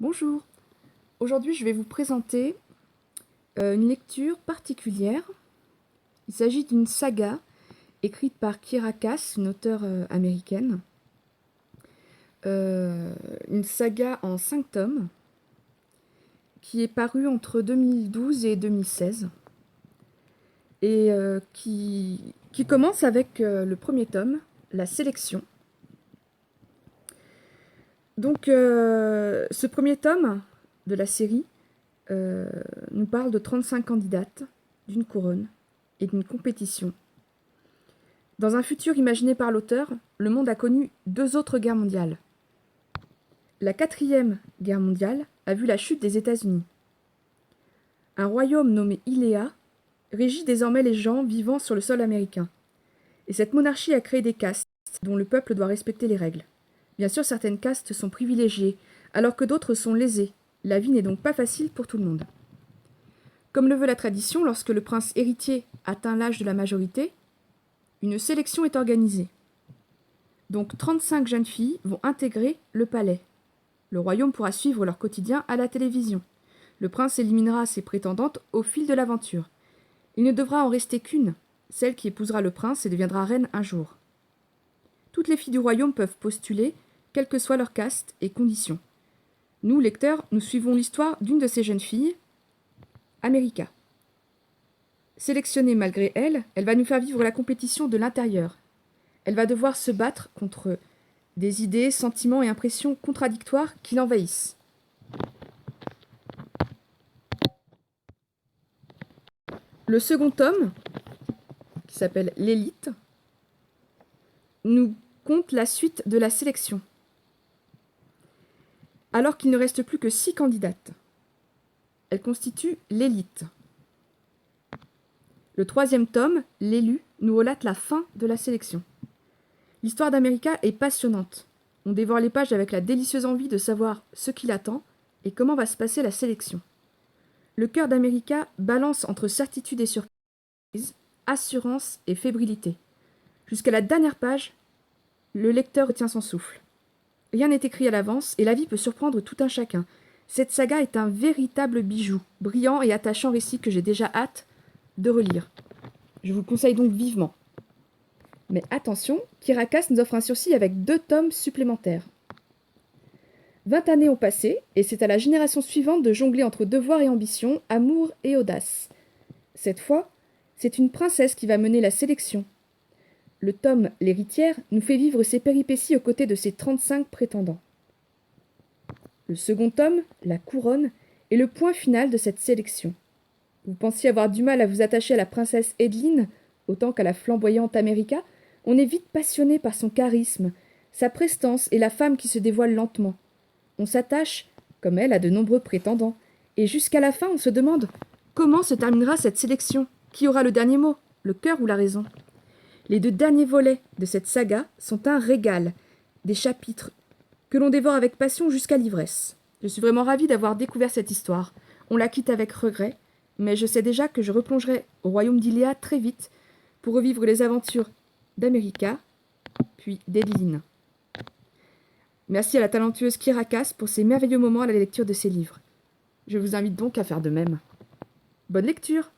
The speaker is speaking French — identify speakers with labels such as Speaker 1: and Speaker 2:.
Speaker 1: Bonjour, aujourd'hui je vais vous présenter une lecture particulière. Il s'agit d'une saga écrite par Kiera Cass, une auteure américaine. Une saga en 5 tomes qui est parue entre 2012 et 2016 et qui commence avec le premier tome, La Sélection. Donc ce premier tome de la série nous parle de 35 candidates, d'une couronne et d'une compétition. Dans un futur imaginé par l'auteur, le monde a connu 2 autres guerres mondiales. La 4e guerre mondiale a vu la chute des États-Unis. Un royaume nommé Iléa régit désormais les gens vivant sur le sol américain. Et cette monarchie a créé des castes dont le peuple doit respecter les règles. Bien sûr, certaines castes sont privilégiées, alors que d'autres sont lésées. La vie n'est donc pas facile pour tout le monde. Comme le veut la tradition, lorsque le prince héritier atteint l'âge de la majorité, une sélection est organisée. Donc 35 jeunes filles vont intégrer le palais. Le royaume pourra suivre leur quotidien à la télévision. Le prince éliminera ses prétendantes au fil de l'aventure. Il ne devra en rester qu'une, celle qui épousera le prince et deviendra reine un jour. Toutes les filles du royaume peuvent postuler, quelle que soit leur caste et conditions. Nous, lecteurs, nous suivons l'histoire d'une de ces jeunes filles, America. Sélectionnée malgré elle, elle va nous faire vivre la compétition de l'intérieur. Elle va devoir se battre contre des idées, sentiments et impressions contradictoires qui l'envahissent. Le second tome, qui s'appelle L'élite, nous conte la suite de la sélection. Alors qu'il ne reste plus que 6 candidates. Elle constitue l'élite. Le 3e tome, L'élu, nous relate la fin de la sélection. L'histoire d'America est passionnante. On dévore les pages avec la délicieuse envie de savoir ce qui l'attend et comment va se passer la sélection. Le cœur d'America balance entre certitude et surprise, assurance et fébrilité. Jusqu'à la dernière page, le lecteur retient son souffle. Rien n'est écrit à l'avance et la vie peut surprendre tout un chacun. Cette saga est un véritable bijou, brillant et attachant récit que j'ai déjà hâte de relire. Je vous le conseille donc vivement. Mais attention, Kiera Cass nous offre un sursis avec 2 tomes supplémentaires. 20 années ont passé, et c'est à la génération suivante de jongler entre devoir et ambition, amour et audace. Cette fois, c'est une princesse qui va mener la sélection. Le tome L'héritière nous fait vivre ses péripéties aux côtés de ses 35 prétendants. Le second tome, La couronne, est le point final de cette sélection. Vous pensiez avoir du mal à vous attacher à la princesse Edeline, autant qu'à la flamboyante America? On est vite passionné par son charisme, sa prestance et la femme qui se dévoile lentement. On s'attache, comme elle, à de nombreux prétendants. Et jusqu'à la fin, on se demande comment se terminera cette sélection? Qui aura le dernier mot, le cœur ou la raison? Les 2 derniers volets de cette saga sont un régal, des chapitres que l'on dévore avec passion jusqu'à l'ivresse. Je suis vraiment ravie d'avoir découvert cette histoire. On la quitte avec regret, mais je sais déjà que je replongerai au royaume d'Iléa très vite pour revivre les aventures d'America, puis d'Edeline. Merci à la talentueuse Kiera Cass pour ses merveilleux moments à la lecture de ses livres. Je vous invite donc à faire de même. Bonne lecture!